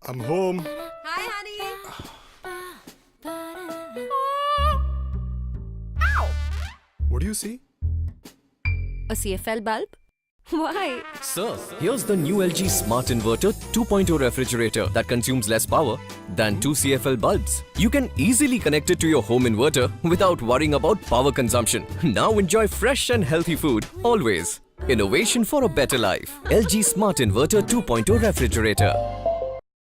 I'm home. Hi, honey. What do you see? A CFL bulb? Why? Sir, here's the new LG Smart Inverter 2.0 refrigerator that consumes less power than 2 CFL bulbs. You can easily connect it to your home inverter without worrying about power consumption. Now enjoy fresh and healthy food, always. Innovation for a better life. LG Smart Inverter 2.0 refrigerator.